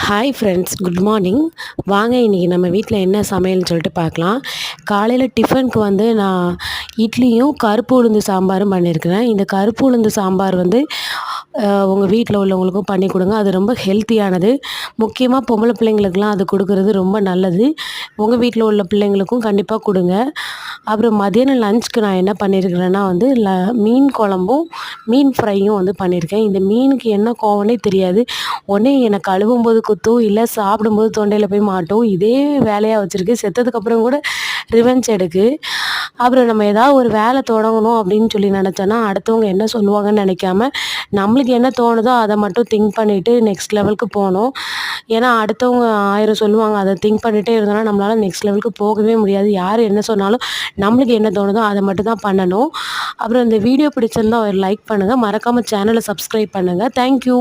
Hi friends, good morning. வாங்க இன்றைக்கி நம்ம வீட்டில் என்ன சமையல்னு சொல்லிட்டு பார்க்கலாம். காலையில் டிஃபனுக்கு வந்து நான் இட்லியும் கருப்பு உளுந்து சாம்பாரும் பண்ணியிருக்கிறேன். இந்த கருப்பு உளுந்து சாம்பார் வந்து உங்கள் வீட்டில் உள்ளவங்களுக்கும் பண்ணி கொடுங்க. அது ரொம்ப ஹெல்த்தியானது. முக்கியமாக பொம்பளை பிள்ளைங்களுக்கெலாம் அது கொடுக்குறது ரொம்ப நல்லது. உங்கள் வீட்டில் உள்ள பிள்ளைங்களுக்கும் கண்டிப்பாக கொடுங்க. அப்புறம் மதியானம் லஞ்சுக்கு நான் என்ன பண்ணியிருக்கிறேன்னா வந்து மீன் குழம்பும் மீன் ஃப்ரையும் வந்து பண்ணியிருக்கேன். இந்த மீனுக்கு என்ன கோவம்னே தெரியாது. ஒன்று என்னை கழுவும்போது குத்தும், இல்லை சாப்பிடும்போது தொண்டையில் போய் மாட்டும். இதே வேலையாக வச்சுருக்கு. செத்ததுக்கப்புறம் கூட ரிவெஞ்ச் எடுக்கு. அப்புறம் நம்ம ஏதாவது ஒரு வேலை தொடங்கணும் அப்படின்னு சொல்லி நினச்சோன்னா அடுத்தவங்க என்ன சொல்லுவாங்கன்னு நினைக்காம நம்மளுக்கு என்ன தோணுதோ அதை மட்டும் திங்க் பண்ணிவிட்டு நெக்ஸ்ட் லெவலுக்கு போகணும். ஏன்னா அடுத்தவங்க 1000 சொல்லுவாங்க. அதை திங்க் பண்ணிகிட்டே இருந்தோன்னா நம்மளால் நெக்ஸ்ட் லெவலுக்கு போகவே முடியாது. யார் என்ன சொன்னாலும் நம்மளுக்கு என்ன தோணுதோ அதை மட்டும் தான் பண்ணணும். அப்புறம் இந்த வீடியோ பிடிச்சிருந்தா ஒரு லைக் பண்ணுங்கள். மறக்காமல் சேனலை சப்ஸ்கிரைப் பண்ணுங்கள். தேங்க்யூ.